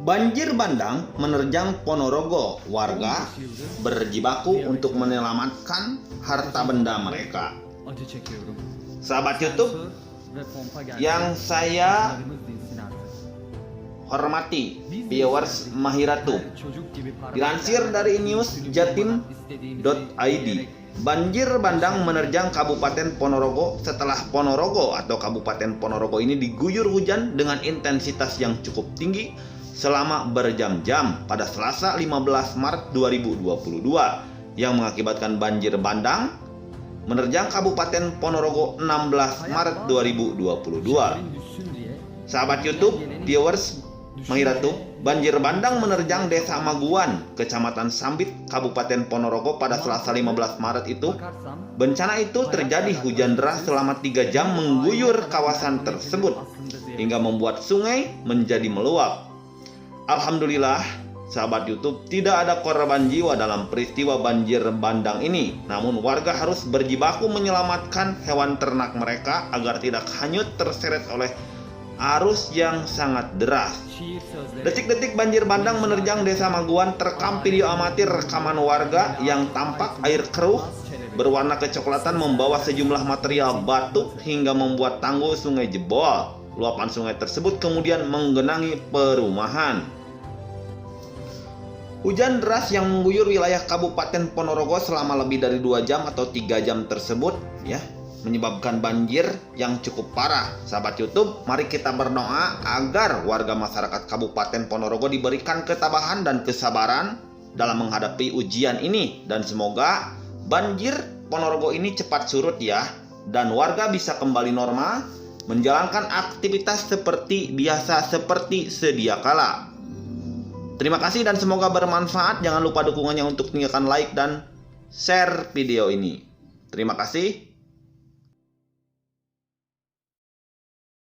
Banjir bandang menerjang Ponorogo. Warga berjibaku untuk menyelamatkan harta benda mereka. Sahabat YouTube yang saya hormati, viewers Mahiratu, dilansir dari newsjatim.id, banjir bandang menerjang Kabupaten Ponorogo setelah Ponorogo atau Kabupaten Ponorogo ini diguyur hujan dengan intensitas yang cukup tinggi selama berjam-jam pada Selasa 15 Maret 2022 yang mengakibatkan banjir bandang menerjang Kabupaten Ponorogo 16 Maret 2022. Sahabat YouTube, viewers Mahiratu, banjir bandang menerjang Desa Maguan, Kecamatan Sambit, Kabupaten Ponorogo pada Selasa 15 Maret itu. Bencana itu terjadi hujan deras selama 3 jam mengguyur kawasan tersebut hingga membuat sungai menjadi meluap. Alhamdulillah, sahabat YouTube, tidak ada korban jiwa dalam peristiwa banjir bandang ini. Namun warga harus berjibaku menyelamatkan hewan ternak mereka agar tidak hanyut terseret oleh arus yang sangat deras. Detik-detik banjir bandang menerjang Desa Maguan terekam video amatir rekaman warga yang tampak air keruh berwarna kecoklatan membawa sejumlah material batu hingga membuat tanggul sungai jebol. Luapan sungai tersebut kemudian menggenangi perumahan. Hujan deras yang mengguyur wilayah Kabupaten Ponorogo selama lebih dari 2 jam atau 3 jam tersebut menyebabkan banjir yang cukup parah. Sahabat YouTube, mari kita berdoa agar warga masyarakat Kabupaten Ponorogo diberikan ketabahan dan kesabaran dalam menghadapi ujian ini, dan semoga banjir Ponorogo ini cepat surut dan warga bisa kembali normal menjalankan aktivitas seperti biasa seperti sedia kala. Terima kasih dan semoga bermanfaat. Jangan lupa dukungannya untuk tinggalkan like dan share video ini. Terima kasih.